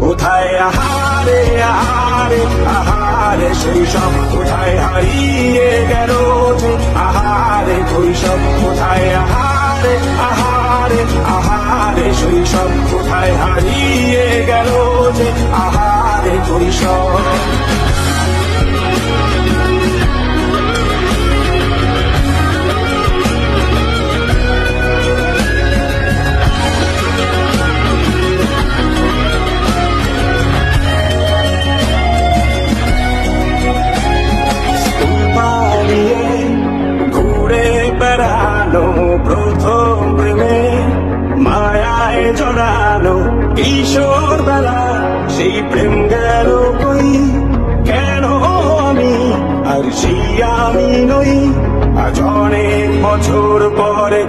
কোথায় আহারে আহারে আহারে শৈশব, কোথায় হারিয়ে গেল যে আহারে শৈশব, কোথায় আহারে আহারে আহারে শৈশব, কোথায় হারিয়ে গেল যে আহারে শৈশব। বেড়ানো প্রথম প্রেমে মায়ায় জড়ানো কিশোর বেলা, সেই প্রেম গেল কই, কেন আমি আর সেই আমি নই। আজ অনেক বছর পরে